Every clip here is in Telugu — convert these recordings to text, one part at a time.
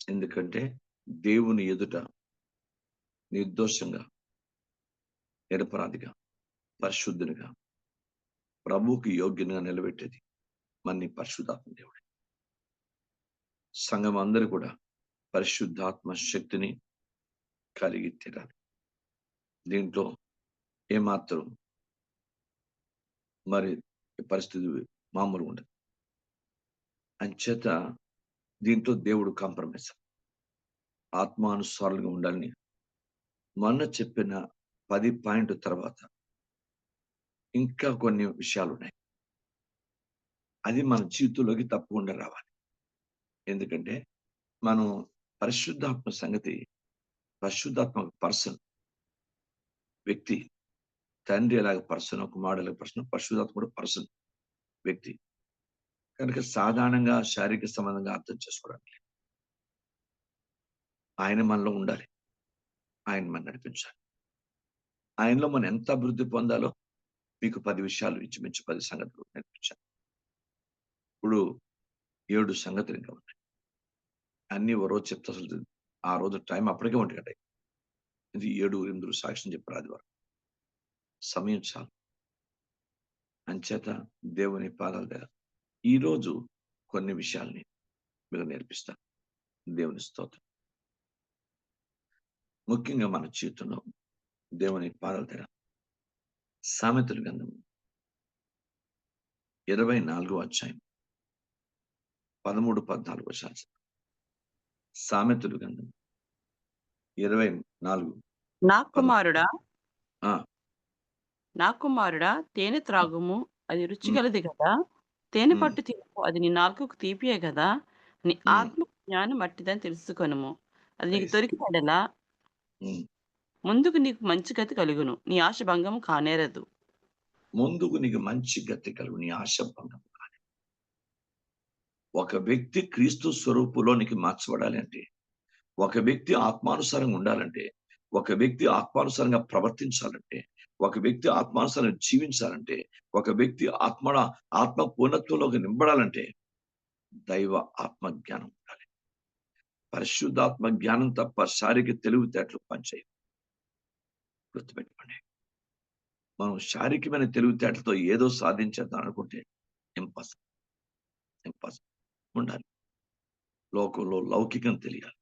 ఎందుకంటే దేవుని ఎదుట నిర్దోషంగా, నిరపరాధిగా, పరిశుద్ధునిగా, ప్రభువుకి యోగ్యంగా నిలబెట్టేది మన పరిశుద్ధాత్మ దేవుడే. సంఘం అందరూ కూడా పరిశుద్ధాత్మ శక్తిని కలిగి తీరాలి. దీంట్లో ఏమాత్రం మరి పరిస్థితి మామూలుగా ఉండదు. అంచేత దీంట్లో దేవుడు కాంప్రమైజ్ ఆత్మానుసారులుగా ఉండాలని మొన్న చెప్పిన 10 పాయింట్ తర్వాత ఇంకా కొన్ని విషయాలు ఉన్నాయి. అది మన జీవితంలోకి తప్పకుండా రావాలి. ఎందుకంటే మనం పరిశుద్ధాత్మ సంగతి, పరిశుద్ధాత్మ పర్సన్, వ్యక్తి. తండ్రి ఎలాగ పర్సన్, కుమారుడు ఎలాగ పర్సన్, పరిశుద్ధాత్మ కూడా పర్సన్, వ్యక్తి. కనుక సాధారణంగా శారీరక సంబంధంగా అర్థం చేసుకోవడానికి ఆయన మనలో ఉండాలి. ఆయన మనం నడిపించాలి. ఆయనలో మనం ఎంత అభివృద్ధి పొందాలో మీకు 10 విషయాలు, ఇంచుమించు 10 సంగతులు నేర్పించాను. ఇప్పుడు 7 సంగతులు ఇంకా ఉన్నాయి. అన్ని ఓ రోజు చెప్తే అసలు ఆ రోజు టైం అప్పటికే 1 గంట. ఇది 7, 8 సాక్ష్యం చెప్పారు ఆదివారం. సమయం చాలు. అంచేత దేవుని పాదాల దగ్గర ఈరోజు కొన్ని విషయాల్ని మీకు నేర్పిస్తాను. దేవుని స్తోత్రం. ముఖ్యంగా మన జీవితంలో దేవుని పాదాల దగ్గర సామెతల గ్రంథం 24వ అధ్యాయం 13, 14 వచనాలు. సామెతల గ్రంథం 24 నా కుమారుడా ఆ, నా కుమారుడా తేనె త్రాగుము, అది ఉమ్, రుచిగలది కదా. తేనె ఉమ్, పట్టు తినుము, అది నీ నాలుకకు తీపియే కదా. నీ ఉమ్, ఆత్మ జ్ఞానం మట్టిదని తెలుసుకొనుము. అది నీకు praise. దొరికిన యెడల ఉమ్. ముందుకు నీకు మంచి గతి కలుగును, నీ ఆశ భంగము కానేరదు. ముందుకు నీకు మంచి గతి కలుగు, నీ ఆశ భంగం కాదు. ఒక వ్యక్తి క్రీస్తు స్వరూపులోనికి మార్చబడాలి అంటే, ఒక వ్యక్తి ఆత్మానుసారంగా ఉండాలంటే, ఒక వ్యక్తి ఆత్మానుసారంగా ప్రవర్తించాలంటే, ఒక వ్యక్తి ఆత్మానుసారంగా జీవించాలంటే, ఒక వ్యక్తి ఆత్మ పూర్ణత్వంలోకి నింపడాలంటే దైవ ఆత్మ జ్ఞానం ఉండాలి. పరిశుద్ధాత్మ జ్ఞానం తప్ప శారీరక తెలివితేటలు పనిచేయవు. గుర్తుపెట్టుకోండి. మనం శారీరకమైన తెలివితేటలతో ఏదో సాధించేద్దాం అనుకుంటే ఇంపాసిబుల్. ఇంపాసిబుల్. ఉండాలి. లోకంలో లౌకికం తెలియాలి.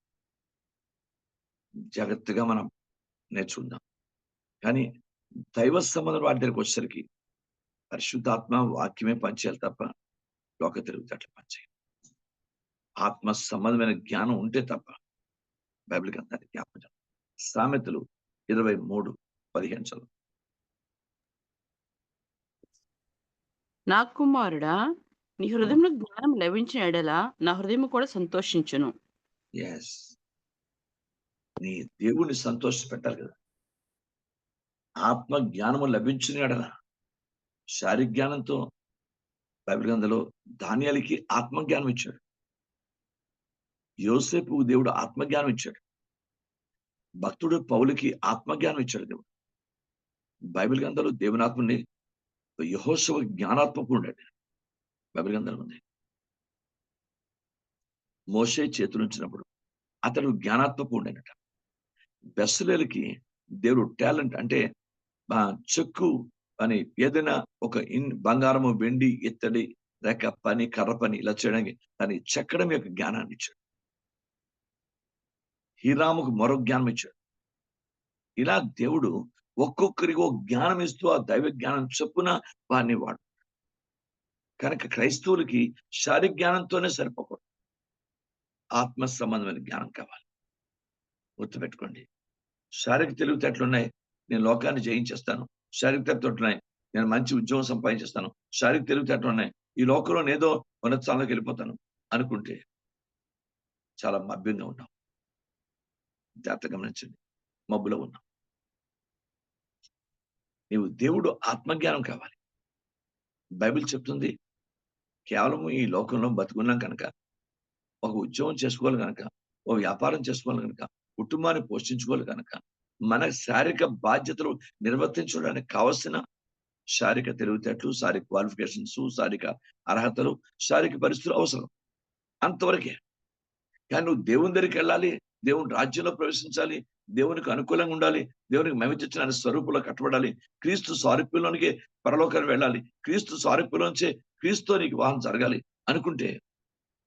జాగ్రత్తగా మనం నేర్చుకుందాం. కానీ దైవ సంబంధం వాటి దగ్గరికి వచ్చేసరికి పరిశుద్ధాత్మ వాక్యమే పనిచేయాలి తప్ప లోక తెలివితేటలు పనిచేయాలి. ఆత్మ సంబంధమైన జ్ఞానం ఉంటే తప్ప బైబిల్ గ్రంథాన్ని జ్ఞాపకం. సామెతలు 23:15 చదువు. నా కుమారుడా నీ హృదయంలో జ్ఞానం లభించిన యెడల నా హృదయం కూడా సంతోషించును. ఎస్. నీ దేవుణ్ణి సంతోష పెట్టాలి కదా. ఆత్మ జ్ఞానము లభించిన యెడల శారీరక జ్ఞానంతో బైబిల్ గ్రంథంలో దానియేలుకి ఆత్మజ్ఞానం ఇచ్చాడు. యోసేపుకు దేవుడు ఆత్మజ్ఞానం ఇచ్చాడు. భక్తుడు పౌలుకి ఆత్మజ్ఞానం ఇచ్చాడు దేవుడు. బైబిల్ గ్రంథంలో దేవుని ఆత్మని యెహోషువ జ్ఞానాత్మకుడు బైబిల్ గ్రంథంలో ఉంది. మోషే చేతులుంచినప్పుడు అతడు జ్ఞానాత్మకుడైనట. బెస్సలేలుకి దేవుడు టాలెంట్ అంటే చెక్కు అని ఏదైనా ఒక బంగారము, వెండి, ఇత్తడి, రేఖ పని, కర్ర పని ఇలా చేయడానికి దాన్ని చెక్కడం యొక్క జ్ఞానాన్ని ఇచ్చాడు. హీరాముకు మరో జ్ఞానం ఇచ్చాడు. ఇలా దేవుడు ఒక్కొక్కరికి ఒక జ్ఞానం ఇస్తూ ఆ దైవ జ్ఞానం చొప్పున వారిని వాడు. కనుక క్రైస్తవులకి శారీరక జ్ఞానంతోనే సరిపోకూడదు. ఆత్మ సంబంధమైన జ్ఞానం కావాలి. గుర్తుపెట్టుకోండి. శారీరక తెలివితేటలు ఉన్నాయి, నేను లోకాన్ని జయించేస్తాను. శారీరక తెలివితేటలు ఉన్నాయి, నేను మంచి ఉద్యోగం సంపాదించేస్తాను. శారీరక తెలివితేటలు ఉన్నాయి, ఈ లోకంలో ఏదో ఉన్నత స్థానంలోకి వెళ్ళిపోతాను అనుకుంటే చాలా మభ్యంగా ఉన్నాం. జాగ్రత్త గమనించండి. మబ్బులో ఉన్నాం. నీవు దేవుడు ఆత్మజ్ఞానం కావాలి. బైబిల్ చెప్తుంది కేవలం ఈ లోకంలో బతుకున్నాం కనుక, ఒక ఉద్యోగం చేసుకోవాలి కనుక, ఒక వ్యాపారం చేసుకోవాలి కనుక, కుటుంబాన్ని పోషించుకోవాలి కనుక, మన శారీరక బాధ్యతలు నిర్వర్తించడానికి కావలసిన శారీరక తెలివితేటలు, శారీరక క్వాలిఫికేషన్స్, శారీరక అర్హతలు, శారీరక పరిస్థితులు అవసరం. అంతవరకే. కానీ నువ్వు దేవుని దగ్గరికి వెళ్ళాలి, దేవుని రాజ్యంలో ప్రవేశించాలి, దేవునికి అనుకూలంగా ఉండాలి, దేవునికి మహిమ తెచ్చిన ఆయన స్వరూపంలో కట్టబడాలి, క్రీస్తు సారూప్యంలోనికి పరలోకానికి వెళ్ళాలి, క్రీస్తు సారూప్యంలోంచే క్రీస్తుతో నీకు వివాహం జరగాలి అనుకుంటే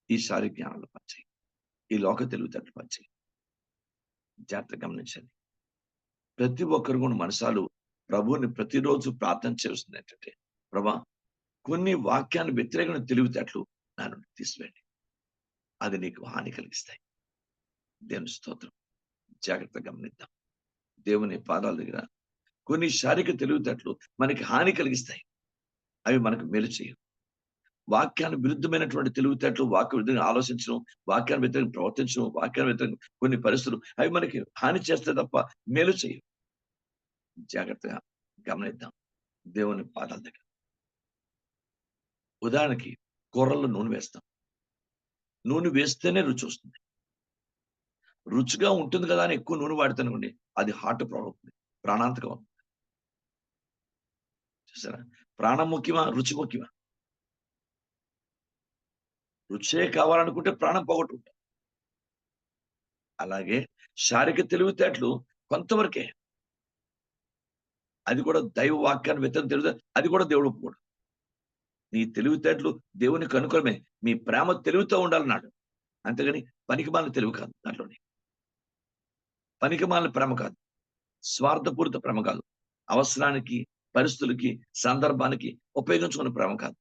ఈ శారీరక జ్ఞానాలు పనిచేయి, ఈ లోక తెలివితేటలు పనిచేయి. జాగ్రత్తగా గమనించండి. ప్రతి ఒక్కరు కూడా మనసాలు ప్రభువుని ప్రతిరోజు ప్రార్థన చేస్తుంది ఏంటంటే, ప్రభా కొన్ని వాక్యాన్ని వ్యతిరేకమైన తెలివితేటలు నా నుండి తీసివేయండి, అది నీకు హాని కలిగిస్తాయి. దేవుని స్తోత్రం. జాగ్రత్తగా గమనిద్దాం. దేవుని పాదాల దగ్గర కొన్ని శారీరక తెలివితేటలు మనకి హాని కలిగిస్తాయి, అవి మనకు మేలు చేయవు. వాక్యానికి విరుద్ధమైనటువంటి తెలివితేటలు, వాక్య విధంగా ఆలోచించడం, వాక్యాన్ని వ్యతిరేకంగా ప్రవర్తించడం, వాక్యాన్ని వ్యతిరేకంగా కొన్ని పరిస్థితులు అవి మనకి హాని చేస్తే తప్ప మేలు చేయవు. జాగ్రత్తగా గమనిద్దాం దేవుని పాదాల దగ్గర. ఉదాహరణకి కూరల్లో నూనె వేస్తాం. నూనె వేస్తేనే రుచి వస్తుంది. రుచిగా ఉంటుంది కదా అని ఎక్కువ నూనె వాడితేనుకోండి, అది హార్ట్ ప్రాబ్లం అవుతుంది, ప్రాణాంతకం అవుతుంది. చూసారా? ప్రాణం ముఖ్యమా, రుచి ముఖ్యమా? రుచే కావాలనుకుంటే ప్రాణం పోగొట్టుకుంటాం. అలాగే శారీరక తెలివితేటలు కొంతవరకే, అది కూడా దైవ వాక్యాన్ని వ్యతిరేకం తెలివితే అది కూడా దేవుడు ఒప్పుకోడు. నీ తెలివితేటలు దేవునికి అనుకూలమే, మీ ప్రేమ తెలివితో ఉండాలన్నాడు. అంతేగాని పనికిమాలిన తెలివి కాదు. దాంట్లోని పనికిమాలిన ప్రేమ కాదు, స్వార్థపూరిత ప్రేమ కాదు, అవసరానికి, పరిస్థితులకి, సందర్భానికి ఉపయోగించుకున్న ప్రేమ కాదు.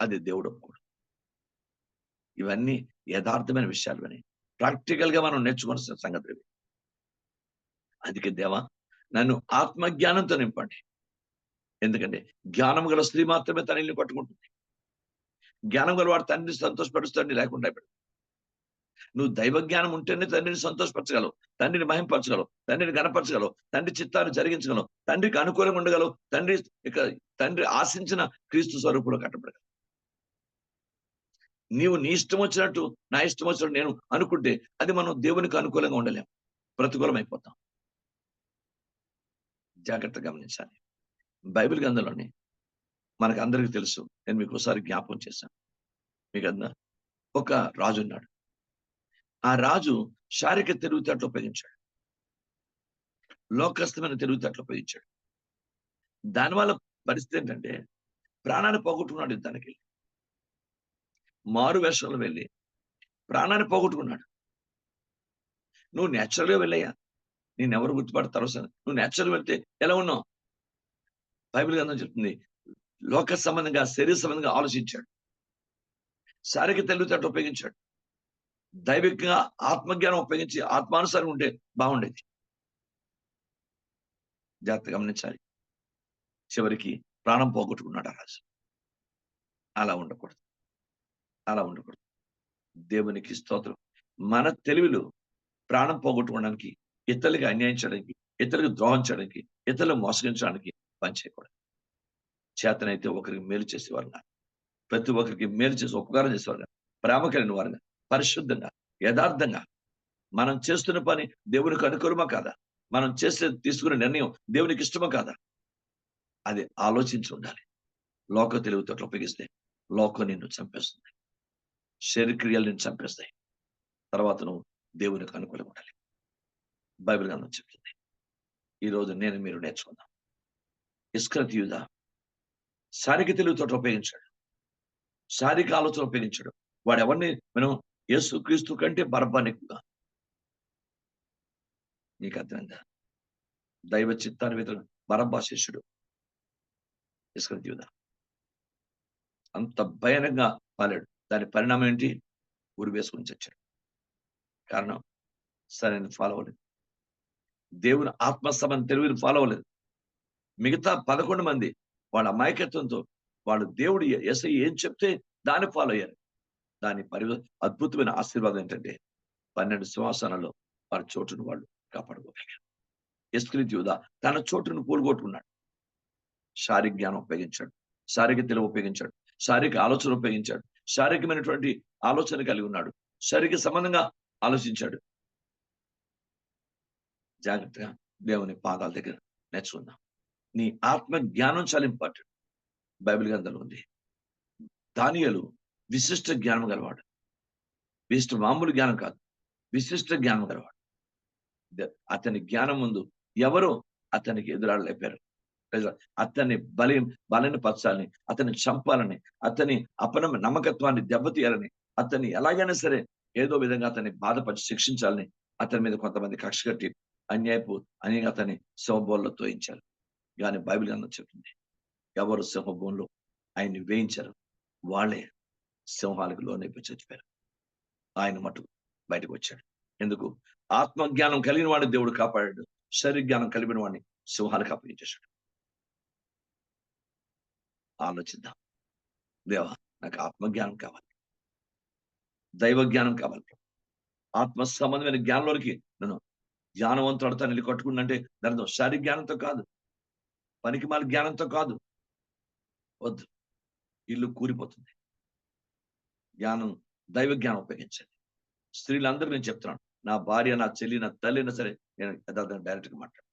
అది దేవుడు ఒప్పుకోడు. ఇవన్నీ యథార్థమైన విషయాలు అని ప్రాక్టికల్ గా మనం నేర్చుకోవాల్సిన సంగతి ఇవి. అందుకే దేవా నన్ను ఆత్మజ్ఞానంతో నింపండి. ఎందుకంటే జ్ఞానం గల స్త్రీ మాత్రమే తన ఇల్లు కట్టుకుంటుంది. జ్ఞానం గల వాడు తండ్రిని సంతోషపరుస్తాడని లేకుండా అయిపోయాడు. నువ్వు దైవ జ్ఞానం ఉంటేనే తండ్రిని సంతోషపరచగలవు, తండ్రిని మహింపరచగలవు, తండ్రిని గణపరచగలవు, తండ్రి చిత్తాన్ని జరిగించగలవు, తండ్రికి అనుకూలంగా ఉండగలవు, తండ్రి ఆశించిన క్రీస్తు స్వరూపులో కట్టబడగలవు. నీవు నీ ఇష్టం వచ్చినట్టు, నా ఇష్టం వచ్చినట్టు నేను అనుకుంటే అది మనం దేవునికి అనుకూలంగా ఉండలేం, ప్రతికూలం అయిపోతాం. జాగ్రత్తగా గమనించాలి. బైబిల్ గ్రంథంలోని మనకు అందరికీ తెలుసు, నేను మీకు ఒకసారి జ్ఞాపకం చేశాను. మీకు ఒక రాజు ఉన్నాడు. ఆ రాజు శారీరక తెలివితేటలు ఉపయోగించాడు, లోకస్థమైన తెలివితేటలు ఉపయోగించాడు. దానివల్ల పరిస్థితి ఏంటంటే ప్రాణాన్ని పోగొట్టుకున్నాడు. యుద్ధానికి వెళ్ళి మారు వేషంలో వెళ్ళి ప్రాణాన్ని పోగొట్టుకున్నాడు. నువ్వు నేచురల్ గా వెళ్ళయ్యా, నేనెవరు గుర్తుపడతారో సార్, నువ్వు నేచురల్ వెళ్తే ఎలా ఉన్నావు? బైబిల్ గ్రంథం చెప్తుంది, లోక సంబంధంగా, శరీర సంబంధంగా ఆలోచించాడు, శారీరక తెలివితేటలు ఉపయోగించాడు, దైవికంగా ఆత్మజ్ఞానం ఉపయోగించి ఆత్మానుసారం ఉంటే బాగుండేది. జాగ్రత్త గమనించాలి. చివరికి ప్రాణం పోగొట్టుకున్నాడు ఆ రాజు. అలా ఉండకూడదు, అలా ఉండకూడదు. దేవునికి స్తోత్రం. మన తెలివిలో ప్రాణం పోగొట్టుకోవడానికి, ఇతరులకి అన్యాయం చేయడానికి, ఇతరులకు ద్రోహం చేయడానికి, ఇతరులను మోసగించడానికి పనిచేయకూడదు. చేతనైతే ఒకరికి మేలు చేసేవారుగా, ప్రతి ఒక్కరికి మేలు చేసి ఉపకారం చేసేవారుగా, ప్రేమ కలిగిన వారుగా, పరిశుద్ధంగా, యథార్థంగా మనం చేస్తున్న పని దేవునికి అనుకూలమా కాదా, మనం తీసుకునే నిర్ణయం దేవునికి ఇష్టమా కాదా, అది ఆలోచించి ఉండాలి. లోక తెలివితేటలు ఉపయోగిస్తే లోకం నిన్ను చంపేస్తుంది, శరీరక్రియలు నిన్ను చంపేస్తాయి. తర్వాత నువ్వు దేవునికి అనుకూలంగా ఉండాలి. బైబిల్ గ్రంథం చెప్తుంది. ఈ రోజు నేను మీరు నేర్చుకుందాం. ఇస్కరియోతు యూదా శారీరక తెలివితేటలు ఉపయోగించాడు, శారీరక ఆలోచన ఉపయోగించాడు. వాడు ఎవరిని మనం యేసుక్రీస్తు కంటే బరబ్బాని ఎక్కువగా. నీకు అర్థమైందా? దైవ చిత్తాన్ని వ్యతిరేకంగా బరబ్బా శిష్యుడు ఇస్కరియోతు యూదా. అంత భయానకంగా పాలాడు. దాని పరిణామం ఏంటి? ఉరి వేసుకుని చచ్చాడు. కారణం సరైన ఫాలో అవ్వలేదు, దేవుని ఆత్మ సంబంధ తెలివిని ఫాలో అవ్వలేదు. మిగతా 11 మంది వాళ్ళ అమాయకత్వంతో వాళ్ళు దేవుడు యేసయ్య ఏం చెప్తే దాన్ని ఫాలో అయ్యారు. దాని అద్భుతమైన ఆశీర్వాదం ఏంటంటే 12 సింహాసనాల్లో వారి చోటును వాళ్ళు కాపాడుకోగలిగారు. ఇస్కరియోతు యూదా తన చోటును కూలగొట్టుకున్నాడు. శారీరక జ్ఞానం ఉపయోగించాడు, శారీరక తెలివి ఉపయోగించాడు, శారీరక ఆలోచన ఉపయోగించాడు, శారీరకమైనటువంటి ఆలోచన కలిగి ఉన్నాడు, శారీరక సంబంధంగా ఆలోచించాడు. జాగ్రత్తగా దేవుని పాదాల దగ్గర నేర్చుకుందాం. నీ ఆత్మ జ్ఞానం చాలా ఇంపార్టెంట్. బైబిల్ గ్రంథంలో ఉంది, దానియేలు విశిష్ట జ్ఞానం గలవాడు. మామూలు జ్ఞానం కాదు, విశిష్ట జ్ఞానం గలవాడు. అతని జ్ఞానం ముందు ఎవరు అతనికి ఎదురాడలేపారు. అతన్ని బలహీనపరచాలని, అతన్ని చంపాలని, అతని నమ్మకత్వాన్ని దెబ్బతీయాలని, అతన్ని ఎలాగైనా సరే ఏదో విధంగా అతన్ని బాధపరిచి శిక్షించాలని అతని మీద కొంతమంది కక్ష కట్టి అని అతన్ని సింహబోన్లో తోయించారు. కానీ బైబిల్ గ్రంథం చెప్తుంది, ఎవరు సింహబోన్లో ఆయన్ని వేయించారు వాళ్ళే సింహాలకు లోనైపోయి చచ్చిపోయారు. ఆయన మటుకు బయటకు వచ్చాడు. ఎందుకు? ఆత్మజ్ఞానం కలిగిన వాడిని దేవుడు కాపాడాడు. శరీర జ్ఞానం కలిగిన వాడిని సింహాలకు అప్పగించేశాడు. ఆలోచిద్దాం. దేవా, నాకు ఆత్మజ్ఞానం కావాలి, దైవ జ్ఞానం కావాలి. ఆత్మ సంబంధమైన జ్ఞానంలోనికి నన్ను జ్ఞానవంతుడు తను ఇల్లు కట్టుకుందంటే దానితో శారీరక జ్ఞానంతో కాదు, పనికిమాల జ్ఞానంతో కాదు. వద్దు, ఇల్లు కూలిపోతుంది. జ్ఞానం, దైవ జ్ఞానం ఉపయోగించండి. స్త్రీలందరూ నేను చెప్తున్నాను, నా భార్య, నా చెల్లి, నా తల్లి అయినా సరే నేను యథార్థంగా డైరెక్ట్గా మాట్లాడు.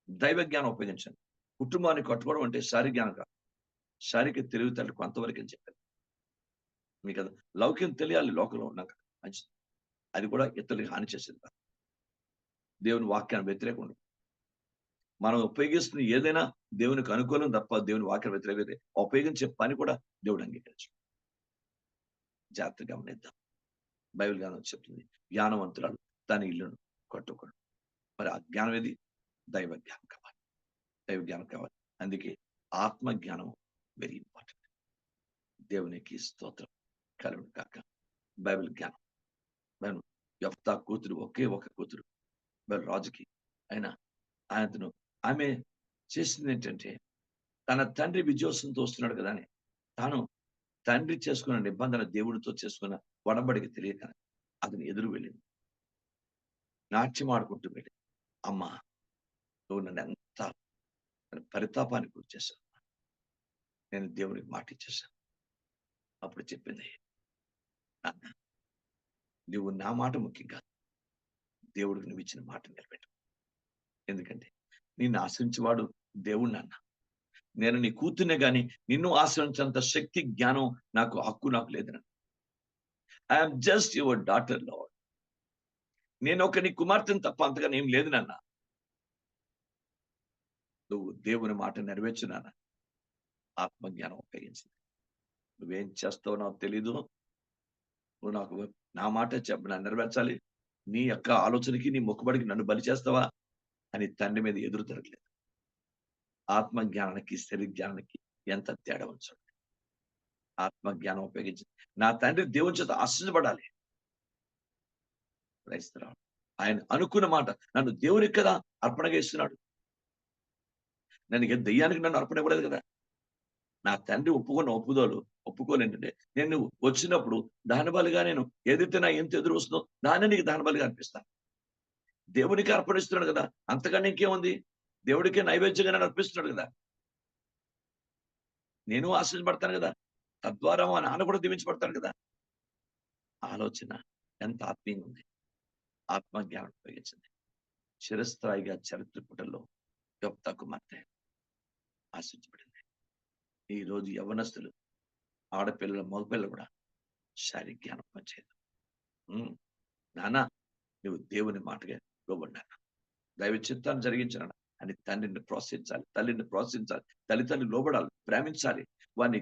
దైవ జ్ఞానం ఉపయోగించండి. కుటుంబాన్ని కట్టుకోవడం అంటే శారీరక జ్ఞానం కాదు, శారీరక తెలివితేటలు కొంతవరకు అని చెప్పాను మీకు. కదా లౌక్యం తెలియాలి లోకంలో ఉన్నాక మంచిది, అది కూడా ఇతరులకు హాని చేసేది కాదు. దేవుని వాక్యాన్ని వ్యతిరేకం ఉండదు. మనం ఉపయోగిస్తున్న ఏదైనా దేవునికి అనుకూలం తప్ప దేవుని వాక్యం వ్యతిరేకత ఉపయోగించే పని కూడా దేవుడు అంగీకరించు. జాగ్రత్తగా గమనిద్దాం. బైబిల్ జ్ఞానం చెప్తుంది, జ్ఞానవంతురాలు తన ఇల్లును కట్టుకోడు. మరి ఆ జ్ఞానం ఏది? దైవ జ్ఞానం కావాలి, దైవ జ్ఞానం కావాలి. అందుకే ఆత్మ జ్ఞానం వెరీ ఇంపార్టెంట్. దేవునికి స్తోత్రం కలుగును కాక. బైబిల్ జ్ఞానం, యెఫ్తా కూతురు, ఒకే ఒక కూతురు రాజుకి. అయినా ఆయనను ఆమె చేసింది ఏంటంటే, తన తండ్రి విజయోత్సవంతో వస్తున్నాడు కదా అని తాను తండ్రి చేసుకున్న నిబంధన, దేవుడితో చేసుకున్న వడబడికి తెలియక అతను ఎదురు వెళ్ళింది. నాట్యం ఆడుకుంటూ వెళ్ళింది. అమ్మా, నువ్వు నన్ను ఎంత పరితాపానికి గురి చేశావు, నేను దేవునికి మాట ఇచ్చేశాను. అప్పుడు చెప్పింది, నాన్న, నువ్వు నా మాట ముఖ్యం కాదు, దేవుడికి నువ్వు ఇచ్చిన మాట నిలబెట్టు. ఎందుకంటే నిన్ను ఆశ్రయించేవాడు దేవుడు నాన్న. నేను నీ కూతుర్నే గాని నిన్ను ఆశ్రయించేంత శక్తి, జ్ఞానం, నాకు హక్కు నాకు లేదన్న. I'm just your daughter lord. నేను ఒక నీ కుమార్తెను తప్ప అంతగా ఏం లేదు నాన్న. నువ్వు దేవుని మాట నెరవేర్చు నాన్న. ఆత్మజ్ఞానం ఉపయోగించింది. నువ్వేం చేస్తావో నాకు తెలీదు, నువ్వు నాకు నా మాట నెరవేర్చాలి, నీ యొక్క ఆలోచనకి నీ మొక్కుబడికి నన్ను బలి చేస్తావా అని తండ్రి మీద ఎదురు తిరగలేదు. ఆత్మజ్ఞానానికి శరీర జ్ఞానానికి ఎంత తేడా ఉంచండి. ఆత్మజ్ఞానం ఉపయోగించి నా తండ్రి దేవుని చేత ఆశించబడాలి. క్రైస్తవుడు ఆయన అనుకున్న మాట, నన్ను దేవునికి కదా అర్పణగా ఇస్తున్నాడు. దెయ్యానికి నన్ను అర్పణ ఇవ్వలేదు కదా. నా తండ్రి ఒప్పుకోలేంటంటే, నేను వచ్చినప్పుడు దహన బలిగా నేను ఏదైతే నా ఎంత ఎదురు వస్తుందో దాన్ని నీకు దహన బలిగా అర్పిస్తాను. దేవునికి అర్పణిస్తున్నాడు కదా, అంతకన్నా ఇంకేముంది? దేవుడికే నైవేద్యంగా నన్ను అర్పిస్తున్నాడు కదా. నేను ఆశించబడతాను కదా, తద్వారా మా నాన్న కూడా దీవించబడతాను కదా. ఆలోచన ఎంత ఆత్మీయంగా ఉంది. ఆత్మజ్ఞానం ఉపయోగించింది. చిరస్థాయిగా చరిత్ర పుటల్లో యెఫ్తా కుమార్తె ఆశించబడింది. ఈ రోజు యవ్వనస్తులు, ఆడపిల్లలు, మగపిల్లలు కూడా శారీరక జ్ఞానం పనిచేయదు. నాన్న, నువ్వు దేవుని మాటగా లోబడ్డాను, దైవ చిత్తాన్ని జరిగించాను అని తండ్రిని ప్రోత్సహించాలి, తల్లిని ప్రోత్సహించాలి, తల్లిదండ్రులు లోబడాలి, ప్రేమించాలి. వారిని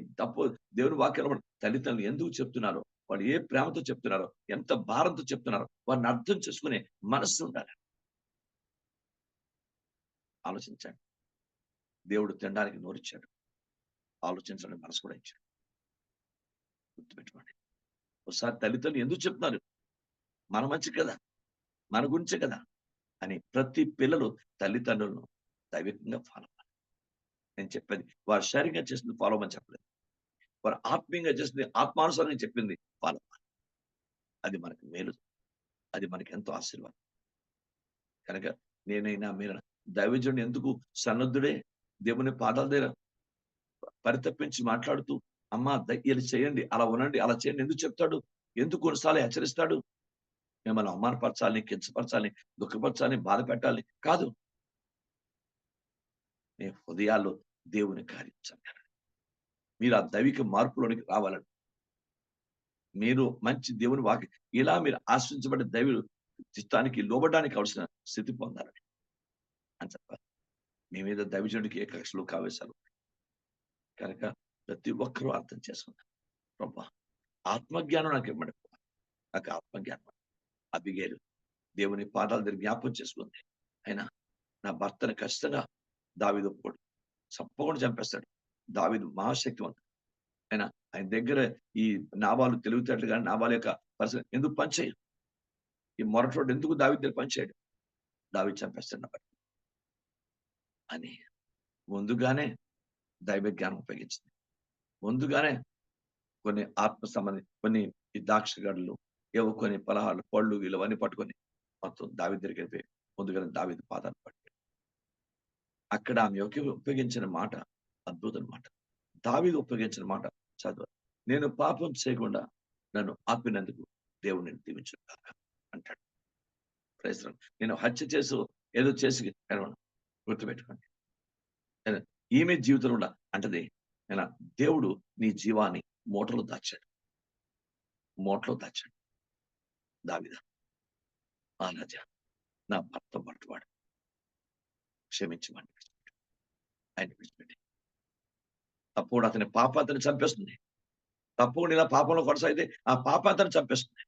దేవుని వాక్యం తల్లిదండ్రులు ఎందుకు చెప్తున్నారో, వాళ్ళు ఏ ప్రేమతో చెప్తున్నారో, ఎంత భారంతో చెప్తున్నారో వారిని అర్థం చేసుకునే మనస్సు ఉండాలి. ఆలోచించండి. దేవుడు తినడానికి నోరిచ్చాడు, ఆలోచించడానికి మనసు కూడా ఇచ్చాడు. గుర్తుపెట్టుకోండి. ఒకసారి తల్లిదండ్రులు ఎందుకు చెప్తున్నారు? మన మంచి కదా, మన గురించే కదా అని ప్రతి పిల్లలు తల్లిదండ్రులను దైవికంగా ఫాలో అవ్వాలి. నేను చెప్పేది వారు శారీరకంగా చేసింది ఫాలో అవ్వమని చెప్పలేదు, వారు ఆత్మీయంగా చేసింది, ఆత్మానుసారంగా చెప్పింది ఫాలో అవ్వాలి. అది మనకు మేలు, అది మనకి ఎంతో ఆశీర్వాదం. కనుక నేనైనా మీరు దైవజనుడు ఎందుకు సన్నద్ధుడే దేవుని పాదాల దగ్గర పరితపించి మాట్లాడుతూ, అమ్మా ఇలా చేయండి, అలా ఉనండి, అలా చేయండి ఎందుకు చెప్తాడు? ఎందుకు కొన్నిసార్లు హెచ్చరిస్తాడు? మిమ్మల్ని అవమానపరచాలని, కించపరచాలని, దుఃఖపరచాలని, బాధ పెట్టాలని కాదు. మీ హృదయాల్లో దేవుని కార్యం జరగాలి. మీరు ఆ దైవిక మార్పులోనికి రావాలని మీరు మంచి దేవుని వాక్యం ఇలా మీరు ఆశ్రయించబడ్డ దైవ చిత్తానికి లోబడడానికి కావాల్సిన స్థితి పొందాలని అని చెప్పాలి. మీ మీద దైవజనుడికి ఏ కక్షలు కావేశాలు కనుక ప్రతి ఒక్కరూ అర్థం చేసుకున్నారు. ప్రభా ఆత్మజ్ఞానం నాకు ఇవ్వమని, నాకు ఆత్మజ్ఞానం. అబిగేలు దేవుని పాదాల దగ్గర జ్ఞాపకం చేసుకుంది. అయినా నా భర్తను ఖచ్చితంగా దావీదు ఒప్పుకోడు, తప్పకుండా చంపేస్తాడు. దావీదు మహాశక్తివంతుడు. ఆయన దగ్గర ఈ నాబాలు తెలివితేటలు కానీ నాబాలు యొక్క పరిస్థితి ఎందుకు పనిచేయడు? ఈ మొరటోడు ఎందుకు దావీదు దగ్గర పనిచేయడు? దావీదు చంపేస్తాడు నా భర్త అని ముందుగానే దైవ జ్ఞానం ఉపయోగించింది. ముందుగానే కొన్ని ఆత్మ సంబంధి కొన్ని ఈ ద్రాక్ష గడ్డలు ఏవో కొన్ని పలహారాలు పళ్ళు ఇవన్నీ పట్టుకొని మొత్తం దావీదు దగ్గరికి వెళ్ళిపోయి ముందుగానే దావీదు పాదాలు పట్టి అక్కడ ఆమె ఉపయోగించిన మాట అద్భుతం మాట. దావీదు ఉపయోగించిన మాట చదువు. నేను పాపం చేయకుండా నన్ను ఆపినందుకు దేవుడు నేను దీవించుగాక అంటాడు. Praise lord. నేను హత్య చేసి ఏదో చేసి గుర్తుపెట్టుకోండి. ఈమె జీవితంలో కూడా అంటది, దేవుడు నీ జీవాన్ని మూటలో దాచాడు, మూటలో దాచాడు. దావీదా ఆ రాజా నా భర్త పట్టువాడు క్షమించమని ఆయన విడిచిపెట్టి తప్పుడు అతని పాప అతన్ని చంపేస్తుంది. తప్పుడు ఇలా పాపంలో కొనసాగితే ఆ పాప అతన్ని చంపేస్తుంది.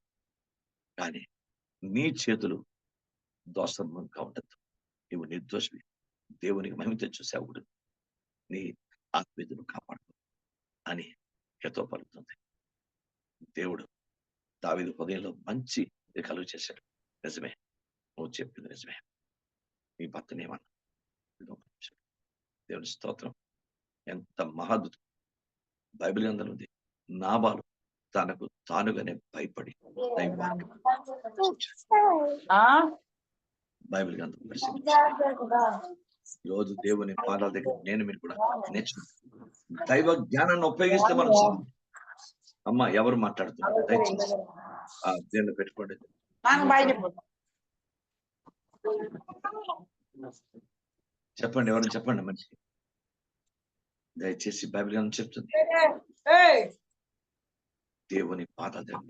కానీ నీ చేతులు దోషంగా ఉండద్దు. నీవు నిర్దోషివి, దేవునికి మహిమ తెచ్చు సేవకుడు, నీ ఆత్మీయతను కాపాడు అని హితో పలుకుతుంది. దేవుడు దావీదు హృదయంలో మంచి కలుగు చేశాడు. నిజమే, నువ్వు చెప్పింది నిజమే. నీ భర్తనేమన్నా దేవుని స్తోత్రం. ఎంత మహాద్భుతం. బైబిల్ గ్రంథంలో ఉంది, నాబాలు తనకు తానుగానే భయపడి బైబిల్ గ్రంథం రోజు దేవుని పాదాల దగ్గర నేను మీరు కూడా నేర్చుకున్నాను. దైవ జ్ఞానాన్ని ఉపయోగిస్తే మనం అమ్మ ఎవరు మాట్లాడుతున్నారు దయచేసి ఆ దేవుని పెట్టుకోండి. చెప్పండి, ఎవరు చెప్పండి మనిషి దయచేసి బైబిల్ గ్రంథం చెప్తుంది దేవుని పాదాల దగ్గర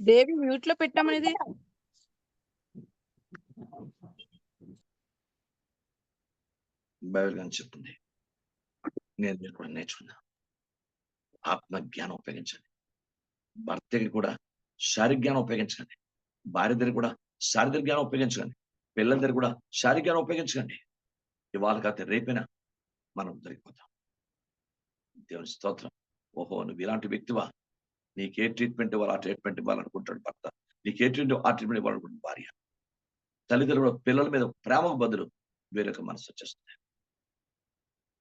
దేవి మ్యూట్ లో పెట్టామనేది బైబిల్ గ్రంథం చెప్తుంది. నేను మీరు కూడా నేర్చుకున్నా. ఆత్మ జ్ఞానం ఉపయోగించండి. భర్త దగ్గర కూడా శారీరక జ్ఞానం ఉపయోగించండి. భార్య దగ్గర కూడా శారీరక జ్ఞానం ఉపయోగించండి. పిల్లల దగ్గర కూడా శారీరక జ్ఞానం ఉపయోగించండి. ఇవాళ కాకపోతే రేపైనా మనం దొరికిపోతాం. దేవుని స్తోత్రం. ఓహో నువ్వు ఇలాంటి వ్యక్తివా, నీకే ట్రీట్మెంట్ ఇవ్వాలి ఆ ట్రీట్మెంట్ ఇవ్వాలనుకుంటాడు భర్త, నీకే ట్రీట్మెంట్ ఆ ట్రీట్మెంట్ ఇవ్వాలనుకుంటుంది భార్య. తల్లిదండ్రులు పిల్లల మీద ప్రేమకు బదులు వేరొక మనసు వచ్చేస్తుంది.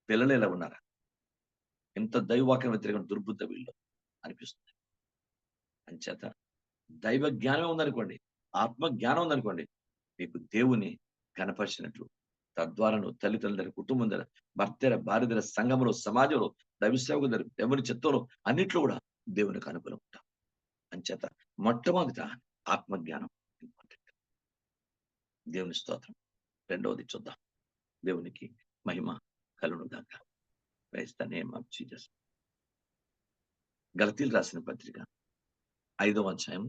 పిల్లలు ఎలా ఉన్నారా? ఎంత దైవవాక్యం వ్యతిరేకం దుర్బుద్ధ వీళ్ళు అనిపిస్తుంది. అంచేత దైవ జ్ఞానం ఉందనుకోండి, ఆత్మ జ్ఞానం ఉందనుకోండి, మీకు దేవుని కనపరిచినట్లు తద్వారా నువ్వు తల్లిదండ్రుల దగ్గర, కుటుంబం దగ్గర, భర్త భార్య దగ్గర, సంఘంలో, సమాజంలో, దైవసేవకు దగ్గర, దేవుని చిత్తంలో అన్నిట్లో కూడా దేవునికి అనుకూలం ఉంటాం. అంచేత మొట్టమొదట ఆత్మజ్ఞానం ఇంపార్టెంట్. దేవుని స్తోత్రం. రెండవది చూద్దాం. దేవునికి మహిమ కలుగునుగాక. Praise the name of Jesus. గలతీయులకు రాసిన పత్రిక 5వ అధ్యాయం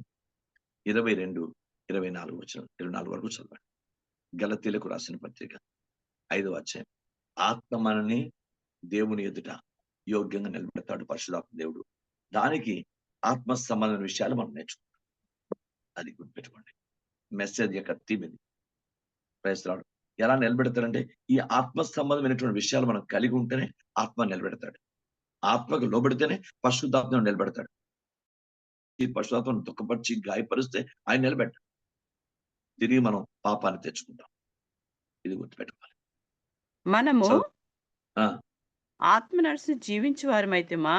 22-24 వరకు చదవండి. గలతీయులకు రాసిన పత్రిక 5వ అధ్యాయం. ఆత్మ మనని దేవుని ఎదుట యోగ్యంగా నిలబెడతాడు పరిశుద్ధాత్మ దేవుడు. దానికి ఆత్మ సంబంధమైన విషయాలు మనం నేర్చుకుంటాం. అది గుర్తుపెట్టుకోండి. మెసేజ్ యొక్క థీమ్ ఇది. Praise the lord. ఎలా నిలబెడతాడంటే ఈ ఆత్మ సంబంధమైనటువంటి విషయాలు మనం కలిగి ఉంటేనే ఆత్మ నిలబెడతాడు. ఆత్మకు లోబడితేనే పరిశుద్ధాత్మను నిలబెడతాడు. ఈ పరిశుద్ధాత్మను దుఃఖపరిచి గాయపరిస్తే ఆయన నిలబెట్టాడు. తిరిగి మనం పాపాన్ని తెచ్చుకుంటాం. ఇది గుర్తుపెట్టుకోవాలి. మనము ఆత్మ నడిచి జీవించే వారమైతే మా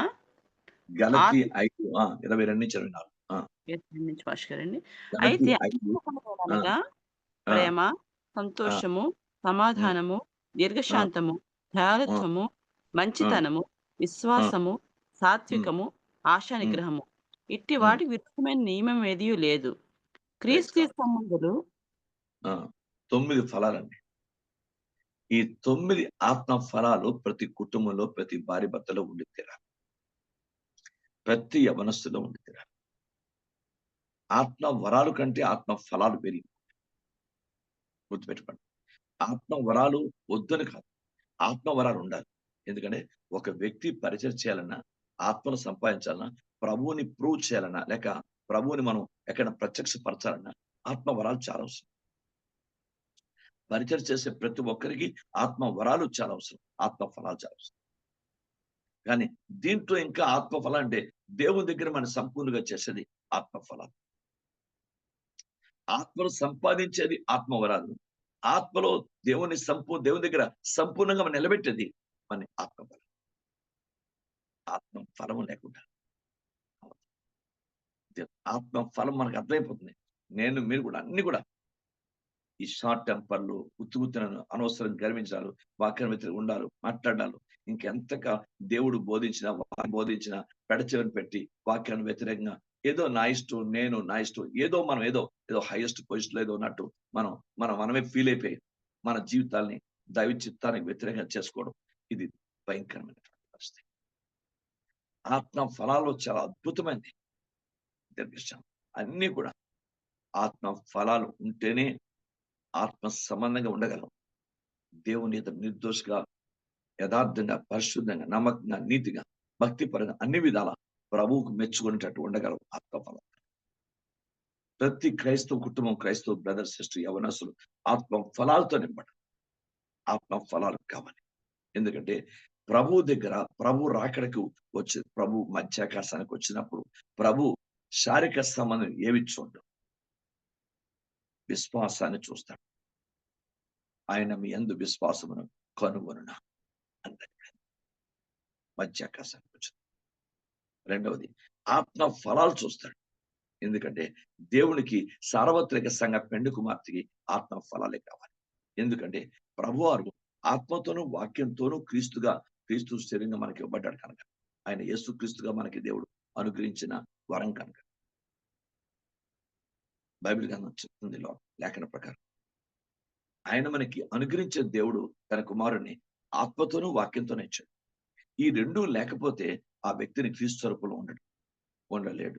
గలతీ 5:22-24 భాస్కరండి. అయితే అనగా ప్రేమ, సంతోషము, సమాధానము, దీర్ఘశాంతము, దయాళుత్వము, మంచితనము, విశ్వాసము, సాత్వికము, ఆశా నిగ్రహము, ఇట్టి వాటికి విరుద్ధమైన నియమం ఏదీ లేదు. క్రీస్తు సంబంధులు 9 ఫలాలండి. ఈ 9 ఆత్మ ఫలాలు ప్రతి కుటుంబంలో, ప్రతి భార్య భర్తలో ఉండి తీరాలి. ప్రతి యవనస్తులో ఉండి తీరాలి. ఆత్మ వరాలు కంటే ఆత్మ ఫలాలు పెరిగి గుర్తుపెట్టుకోండి. ఆత్మ వరాలు వద్దని కాదు. ఆత్మ వరాలు ఉండాలి. ఎందుకంటే ఒక వ్యక్తి పరిచయం చేయాలన్నా, ఆత్మను సంపాదించాలన్నా, ప్రభువుని ప్రూవ్ చేయాలన్నా, లేక ప్రభువుని మనం ఎక్కడ ప్రత్యక్షపరచాలన్నా ఆత్మ వరాలు చాలా అవసరం. పరిచయం చేసే ప్రతి ఒక్కరికి ఆత్మ వరాలు చాలా అవసరం. ఆత్మ ఫలాలు చాలా అవసరం. కానీ దీంట్లో ఇంకా ఆత్మ ఫలం అంటే దేవుని దగ్గర మనం సంపూర్ణంగా చేసేది ఆత్మ ఫలాలు. ఆత్మను సంపాదించేది ఆత్మ వరాలు. ఆత్మలో దేవుని దగ్గర సంపూర్ణంగా మనం నిలబెట్టేది మన ఆత్మ ఫలం. ఆత్మ ఫలము లేకుండా ఆత్మ ఫలం మనకు అర్థమైపోతుంది. మీరు కూడా అన్ని కూడా ఈ షార్ట్ టెంపర్లు, ఉత్తుగుత్తనను అనవసరం గర్వించాలు, వాక్యం వ్యతిరేకంగా ఉండాలి, మాట్లాడాలు. ఇంకెంతగా దేవుడు బోధించినా, బోధించినా పెడచెవిన పెట్టి వాక్యాన్ని వ్యతిరేకంగా ఏదో నా ఇష్టం, నా ఇష్టం, ఏదో హైయెస్ట్ పొజిషన్ లో ఏదో ఉన్నట్టు మనమే ఫీల్ అయిపోయి మన జీవితాల్ని దైవ చిత్తానికి వ్యతిరేకంగా చేసుకోవడం ఇది భయంకరమైనటువంటి పరిస్థితి. ఆత్మ ఫలాల్లో చాలా అద్భుతమైనది విషయం. అన్ని కూడా ఆత్మ ఫలాలు ఉంటేనే ఆత్మ సంబంధంగా ఉండగలం. దేవుని ఎదుట నిర్దోషిగా, యథార్థంగా, పరిశుద్ధంగా, నమ్మకంగా, నీతిగా, భక్తిపరంగా అన్ని విధాల ప్రభువుకు మెచ్చుకునేటట్టు ఉండగలం ఆత్మఫలం. ప్రతి క్రైస్తవ కుటుంబం, క్రైస్తవ బ్రదర్ సిస్టర్ యవనస్తులు ఆత్మ ఫలాలతో నింపడం. ఆత్మ ఫలాలు కావాలి. ఎందుకంటే ప్రభు రాకడకు ప్రభు మధ్యాకాశానికి వచ్చినప్పుడు ప్రభు శారీరక సంబంధం ఏవి చూడడం, విశ్వాసాన్ని చూస్తాడు. ఆయన మీ యందు విశ్వాసమును కనుగొనున అన్నది మధ్యాకాశానికి వచ్చింది. రెండవది ఆత్మ ఫలాలు చూస్తాడు. ఎందుకంటే దేవునికి సార్వత్రిక సంఘ పెండు కుమార్తెకి ఆత్మ ఫలాలే కావాలి. ఎందుకంటే ప్రభువారు ఆత్మతోనూ వాక్యంతోనూ క్రీస్తు శరీరంగా మనకి ఇవ్వబడ్డాడు కనుక, ఆయన యేసు క్రీస్తుగా మనకి దేవుడు అనుగ్రహించిన వరం కనుక. బైబిల్ గ్రంథం చెప్తుంది లేఖన ప్రకారం ఆయన మనకి అనుగ్రహించే దేవుడు తన కుమారుని ఆత్మతోనూ వాక్యంతోనే ఇచ్చాడు. ఈ రెండూ లేకపోతే ఆ వ్యక్తిని క్రీస్తు స్వరూపంలో ఉండలేడు.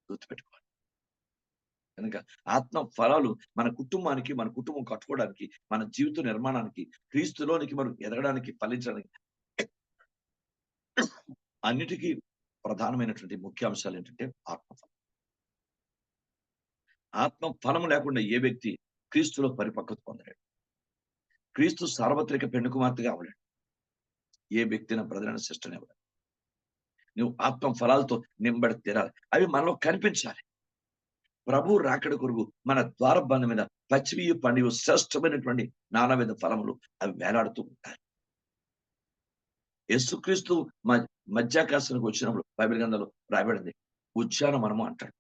గుర్తుపెట్టుకోవాలి. కనుక ఆత్మ ఫలాలు మన కుటుంబం కట్టుకోవడానికి, మన జీవిత నిర్మాణానికి, క్రీస్తులోనికి మనం ఎదగడానికి, ఫలించడానికి అన్నిటికీ ప్రధానమైనటువంటి ముఖ్య అంశాలు ఏంటంటే ఆత్మఫలం. ఆత్మ ఫలము లేకుండా ఏ వ్యక్తి క్రీస్తులో పరిపక్వత పొందలేడు. క్రీస్తు సార్వత్రిక పెండు కుమార్తెగా అవ్వలేడు. ఏ వ్యక్తిని బ్రదర్ సిస్టర్ అవ్వలేడు. నువ్వు ఆత్మ ఫలాలతో నింబడి తీరాలి. అవి మనలో కనిపించాలి. ప్రభు రాకడ కొరకు మన ద్వారబంధం మీద పచ్చివియు పండియు శ్రేష్టమైనటువంటి నానావిధ ఫలములు అవి వేలాడుతూ ఉంటాయి. యేసుక్రీస్తు మధ్యాకాశానికి వచ్చినప్పుడు బైబిల్ గ్రంథంలో రాయబడింది ఉద్యానవనము అంటాడు.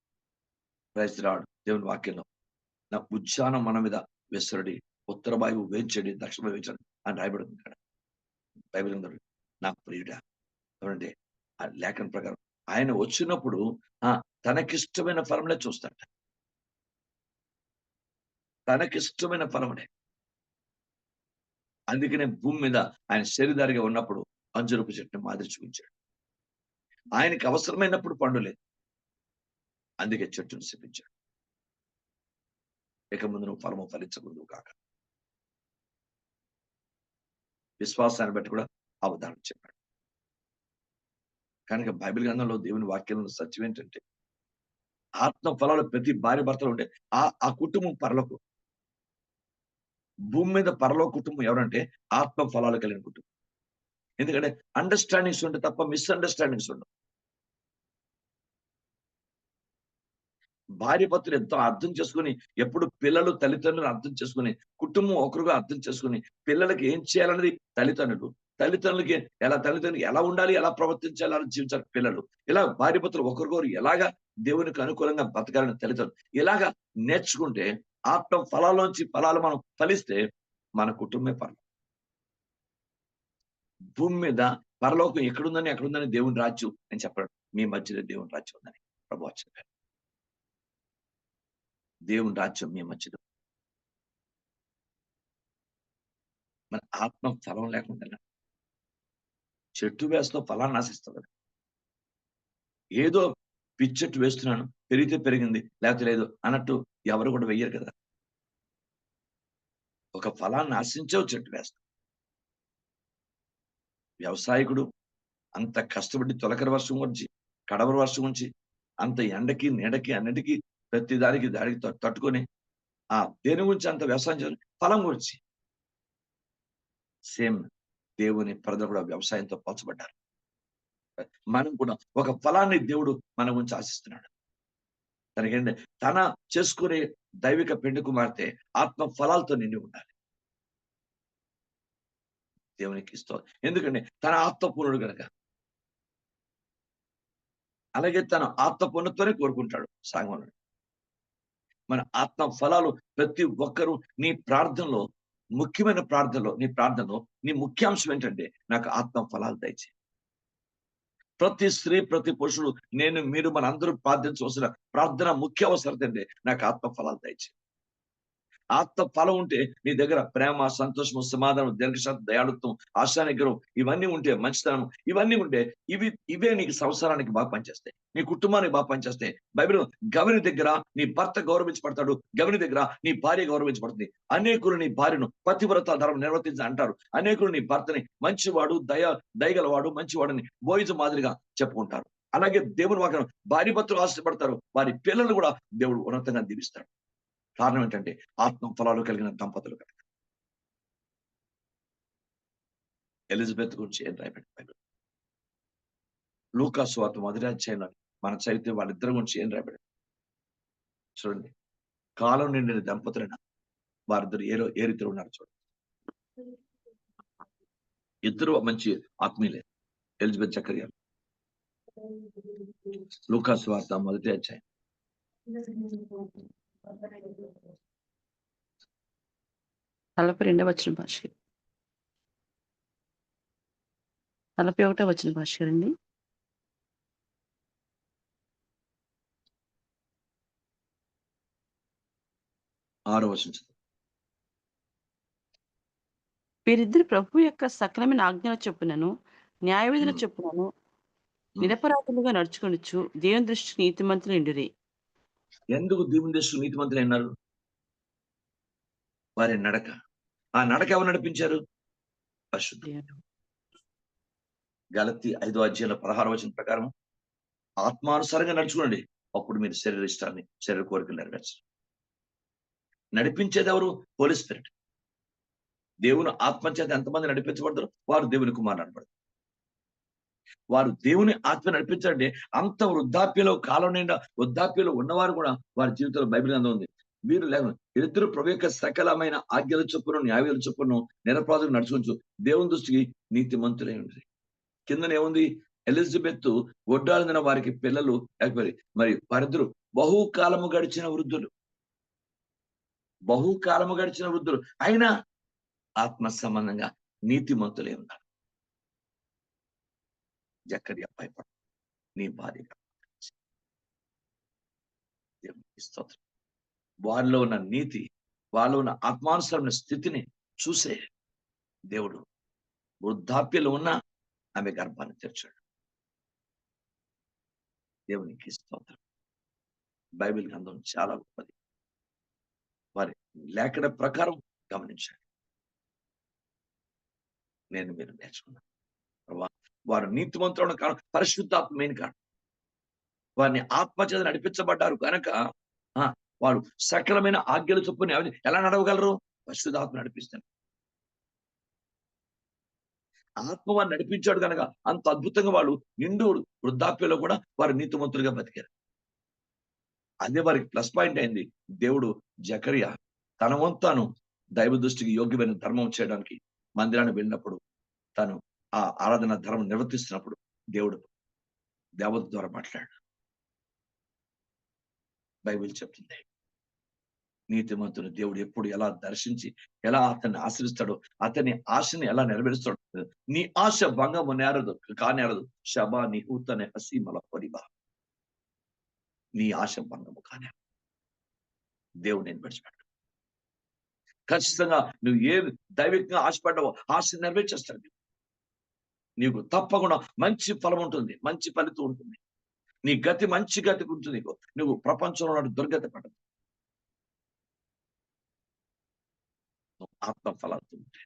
ప్రైజ్ రాడు దేవుని వాక్యంలో, నా ఉద్యానం మన మీద విసరడి, ఉత్తర వాయువు వేంచండి, దక్షిణ వాయువు వేంచండి అని రాయబడింది ఇక్కడ బైబిల్ గ్రంథంలో. నా ప్రియుడా చూడండి, ఆ లేఖన ప్రకారం ఆయన వచ్చినప్పుడు తనకిష్టమైన ఫలములే చూస్తాడు. తనకిష్టమైన ఫలములే. అందుకనే భూమి మీద ఆయన శరీరధారిగా ఉన్నప్పుడు అంజరపు చెట్టుని మాదిరి చూపించాడు. ఆయనకి అవసరమైనప్పుడు పండు లేదు, అందుకే చెట్టును శపించాడు. ఇక ముందు నువ్వు ఫలము ఫలించకూడదు కాక. విశ్వాసాన్ని బట్టి కూడా ఆ ఉదాహరణ చెప్పాడు. కనుక బైబిల్ గ్రంథంలో దేవుని వాక్యంలో సత్యం ఏంటంటే ఆత్మ ఫలాలు ప్రతి భార్య భర్తలు ఉంటే ఆ కుటుంబం పరలోకు. భూమి మీద పరలోక కుటుంబం ఎవరంటే ఆత్మ ఫలాలు కలిగిన కుటుంబం. ఎందుకంటే అండర్స్టాండింగ్స్ ఉంటే తప్ప మిస్అండర్స్టాండింగ్స్ ఉండవు. భార్య భర్తలు ఎంతో అర్థం చేసుకుని, ఎప్పుడు పిల్లలు తల్లిదండ్రులను అర్థం చేసుకుని, కుటుంబం ఒకరుగా అర్థం చేసుకుని, పిల్లలకి ఏం చేయాలనేది తల్లిదండ్రులకి ఎలా ఉండాలి, ఎలా ప్రవర్తించాలి, అలా జీవించాలి పిల్లలు. ఇలా భార్య భర్తలు ఒకరికొకరు ఎలాగా దేవునికి అనుకూలంగా బతకాలని తల్లిదండ్రులు ఇలాగా నేర్చుకుంటే ఆత్మ ఫలాల్లోంచి ఫలాలు మనం ఫలిస్తే మన కుటుంబమే పరలోకం. భూమి మీద పరలోకం ఎక్కడుందని దేవుని రాజ్యం అని చెప్పాడు. మీ మధ్యలో దేవుని రాజ్యం ఉందని ప్రభువు చెప్పాడు. దేవుని రాజ్యం మీ మధ్యలో. మన ఆత్మ ఫలం లేకుండా చెట్టు వేస్తావు, ఫలాన్ని ఆశిస్తావు. ఏదో పిచ్చెట్టు వేస్తున్నాను, పెరిగితే పెరిగింది లేకపోతే లేదు అన్నట్టు ఎవరు కూడా వెయ్యరు కదా. ఒక ఫలాన్ని ఆశించే చెట్టు వేస్తాం. వ్యవసాయకుడు అంత కష్టపడి తొలకరి వర్షం గురించి, కడవరి వర్షం గురించి, అంత ఎండకి నీడకి అన్నిటికీ ప్రతి దానికి తట్టుకొని దేని గురించి అంత వ్యవసాయం చేయాలి? ఫలం గురించి. సేమ్ దేవుని ప్రజలు కూడా వ్యవసాయంతో పోల్చబడ్డారు. మనం కూడా ఒక ఫలాన్ని దేవుడు మన గురించి ఆశిస్తున్నాడు. తనకేంటి తన చేసుకునే దైవిక పెండు కుమార్తె ఆత్మ ఫలాలతో నిండి ఉండాలి. దేవునికి ఇష్టం. ఎందుకంటే తన ఆత్మపూర్ణుడు గనక. అలాగే తన ఆత్మపూర్ణతోనే కోరుకుంటాడు సాంగోనుడు. మన ఆత్మ ఫలాలు ప్రతి ఒక్కరూ నీ ప్రార్థనలో, ముఖ్యమైన ప్రార్థనలో, నీ ప్రార్థనలో నీ ముఖ్యాంశం ఏంటంటే నాకు ఆత్మ ఫలాలు దయచేయి. ప్రతి స్త్రీ, ప్రతి పురుషుడు, నేను, మీరు మనందరూ ప్రార్థించవలసిన ప్రార్థన ముఖ్య అవసరం అంటే నాకు ఆత్మ ఫలాలు దయచేయి. ఆత్మ ఫలం ఉంటే నీ దగ్గర ప్రేమ, సంతోషము, సమాధానం, దీర్ఘశాంతం, దయాళుత్వం, ఆశానిగ్రహం ఇవన్నీ ఉంటే, మంచితనం ఇవన్నీ ఉంటే ఇవే నీకు సంసారానికి బాగా పనిచేస్తాయి. నీ కుటుంబానికి బాగా పనిచేస్తాయి. బైబిల్ గవిని దగ్గర నీ భర్త గౌరవించబడతాడు, గవిని దగ్గర నీ భార్య గౌరవించబడుతుంది. అనేకులు నీ భార్యను పతివ్రత ధర్మం నిర్వర్తించి అంటారు. అనేకులు నీ భర్తని మంచివాడు, దయగలవాడు, మంచివాడని బోయిజు మాదిరిగా చెప్పుకుంటారు. అలాగే దేవుని వాక్యం భార్య భర్తలు ఆశపడతారు, వారి పిల్లలు కూడా దేవుడు ఉన్నతంగా దీవిస్తాడు. కారణం ఏంటంటే ఆత్మ ఫలాలు కలిగిన దంపతులు కనుక. ఎలిజబెత్ గురించి ఏం రాయబడింది? లూకా సువార్త మొదటి అధ్యాయంలో మన చదివితే వాళ్ళిద్దరి గురించి ఏం రాయబడింది చూడండి. కాలం నిండిన దంపతులైన వారిద్దరు ఏ రీతిలో ఉన్నారు చూడండి. ఇద్దరు మంచి ఆత్మీయులే, ఎలిజబెత్ జకరియా. లూకా సువార్త మొదటి అధ్యాయం 42వ వచనం భాస్కర్. 41వ వచనం భాస్కర్ అండి. ఆరో వచనం. వీరిద్దరు ప్రభు యొక్క సకలమైన ఆజ్ఞల చొప్పునను, న్యాయవిధుల చొప్పునను నిరపరాధులుగా నడుచుకొనుచు దేవుని దృష్టికి నీతిమంతులు ఇండురి. ఎందుకు దేవుని దృష్టికి నీతిమంతులు అన్నారు? వారి నడక. ఆ నడక ఎవరు నడిపించారు? పరిశుద్ధుడు. గలతీ 5వ అధ్యాయంలో 16వ వచనం ప్రకారం ఆత్మానుసారంగా నడుచుకోండి, అప్పుడు మీరు శరీర ఇష్టాన్ని, శరీర కోరికలు నెరవేర్చరు. నడిపించేది ఎవరు? హోలీ స్పిరిట్. దేవుని ఆత్మచేత ఎంతమంది నడిపించబడతారు? వారు దేవుని కుమారులు అనబడతారు. వారు దేవుని ఆత్మ నడిపించాలంటే అంత వృద్ధాప్యలో, కాలం నిండా వృద్ధాప్యలో ఉన్నవారు కూడా వారి జీవితంలో బైబిల్ గ్రంథం ఉంది. వీరు లేదు ఇద్దరు ప్రభు యొక్క సకలమైన ఆజ్ఞల చొప్పున, న్యాయాల చొప్పున నిరపరాధులు నడుచుకోవచ్చు దేవుని దృష్టికి నీతిమంతులై ఉంది. కిందనే ఉంది ఎలిజబెత్ ఒడ్డాలిన వారికి పిల్లలు లేకపోతే మరి వారిద్దరు బహుకాలము గడిచిన వృద్ధులు అయినా ఆత్మ సంబంధంగా నీతిమంతులే ఉన్నారు. జకరియా భయపడ నీ భార్యగా స్తోత్రం. వారిలో ఉన్న నీతి, వారిలో ఉన్న ఆత్మానుసరమైన స్థితిని చూసే దేవుడు వృద్ధాప్యలో ఉన్న ఆమె గర్భాన్ని తెరిచాడు. దేవునికి స్తోత్రం. బైబిల్ గ్రంథం చాలా గొప్పది. వారి లేఖన ప్రకారం గమనించాడు. నేను మీరు నేర్చుకున్నాను. వారు నీతిమంతులను కాదు, పరిశుద్ధాత్మ మెయిన్ కాదు. వారిని ఆత్మచేత నడిపించబడ్డారు కనుక వారు సకలమైన ఆజ్ఞలు చొప్పున ఎలా నడవగలరు? పరిశుద్ధాత్మ నడిపిస్తాను. ఆత్మ వారిని నడిపించాడు కనుక అంత అద్భుతంగా వాళ్ళు నిండు వృద్ధాప్యలో కూడా వారు నీతిమంతులుగా బతికారు. అదే వారికి ప్లస్ పాయింట్ అయింది. దేవుడు జకరియా తన వంతాను దైవ దృష్టికి యోగ్యమైన ధర్మం చేయడానికి మందిరాన్ని వెళ్ళినప్పుడు, తను ఆ ఆరాధన ధర్మం నిర్వర్తిస్తున్నప్పుడు దేవుడు దేవత ద్వారా మాట్లాడు. బైబిల్ చెప్తుంది నీతిమంతుని దేవుడు ఎప్పుడు ఎలా దర్శించి ఎలా అతన్ని ఆశ్రయిస్తాడో, అతని ఆశని ఎలా నెరవేరుస్తాడో. నీ ఆశ భంగము నేరదు కానేరదు. శబా నీ ఊతనే హసీమల పొడిబా. నీ ఆశ భంగము కానే దేవుడు నేను విడిచిపెట్టు. ఖచ్చితంగా నువ్వు ఏ దైవికంగా ఆశపడ్డావో ఆశ నెరవేర్చేస్తాడు. నీకు తప్పకుండా మంచి ఫలం ఉంటుంది, మంచి ఫలితం ఉంటుంది. నీ గతి మంచి గతికి ఉంటుంది. నీకు నువ్వు ప్రపంచంలో ఉన్న దుర్గతి పడదు. ఆత్మ ఫలాలతో ఉంటే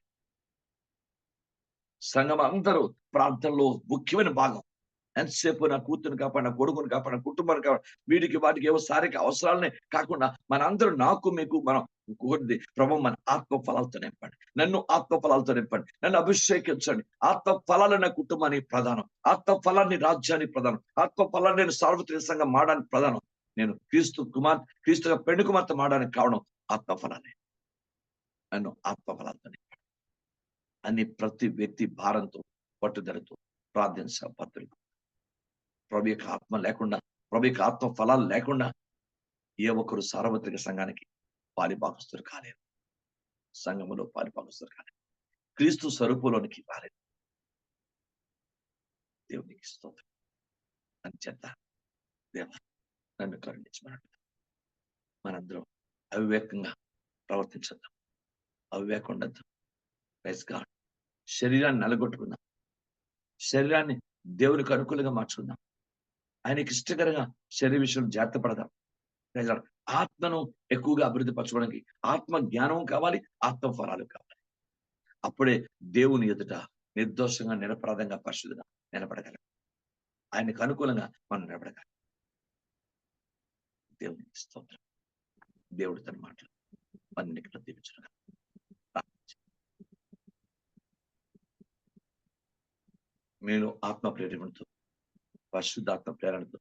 సంఘం అందరూ ప్రార్థనలో ముఖ్యమైన భాగం. ఎంతసేపు నా కూతురుని కాపాడు, నా కొడుకుని కాపాడు, నా కుటుంబాన్ని కాపాడు, వీటికి వాటికి ఏవో శారీరక అవసరాలనే కాకుండా మనందరూ నాకు మీకు మనం కోరింది ప్రభు మన ఆత్మ ఫలాలతో నింపండి, నన్ను ఆత్మ ఫలాలతో నింపండి, నన్ను అభిషేకించండి. ఆత్మ ఫలాలు నా కుటుంబానికి ప్రధానం, ఆత్మ ఫలాన్ని రాజ్యానికి ప్రధానం, ఆత్మ ఫలాన్ని నేను సార్వత్రిక సంఘం మాడడానికి ప్రధానం. నేను క్రీస్తుగా పెండు కుమార్తె మాడడానికి కావడం ఆత్మ ఫలాన్ని. నన్ను ఆత్మ ఫలాలతో నింపండి అని ప్రతి వ్యక్తి భారంతో పట్టుదలతో ప్రార్థించ భద్రులు. ప్రభు యొక్క ఆత్మ లేకుండా, ప్రభు యొక్క ఆత్మ ఫలాలు లేకుండా ఏ ఒక్కరు సార్వత్రిక సంఘానికి పాలిభాగస్తులు కాలేరు, సంఘములో పాలిభాగస్తులు కాలేరు, క్రీస్తు స్వరూపంలోనికి రాలేదు. దేవునికి స్తోత్రం. అంచేత దేవ నన్ను కరుణించమని మనందరం అవివేకంగా ప్రవర్తించద్దాం, అవివేకం ఉండద్దు. Praise God. శరీరాన్ని నలగొట్టుకుందాం, శరీరాన్ని దేవునికి అనుకూలంగా మార్చుకుందాం, ఆయనకి ఇష్టకరంగా శరీర విషయంలో జాగ్రత్త పడదాం. ఆత్మను ఎక్కువగా అభివృద్ధి పరచుకోవడానికి ఆత్మ జ్ఞానం కావాలి, ఆత్మ ఫలాలు కావాలి. అప్పుడే దేవుని ఎదుట నిర్దోషంగా, నిరపరాధంగా, పరిశుద్ధంగా నిలబడగలం. ఆయనకు అనుకూలంగా మనం నిలబడగలం. దేవుని స్తోత్రం. దేవుడు తన మాటలు అన్నిటికీ ప్రతిపించడం. మీలో ఆత్మ ప్రేరణతో, పరిశుద్ధాత్మ ప్రేరణతో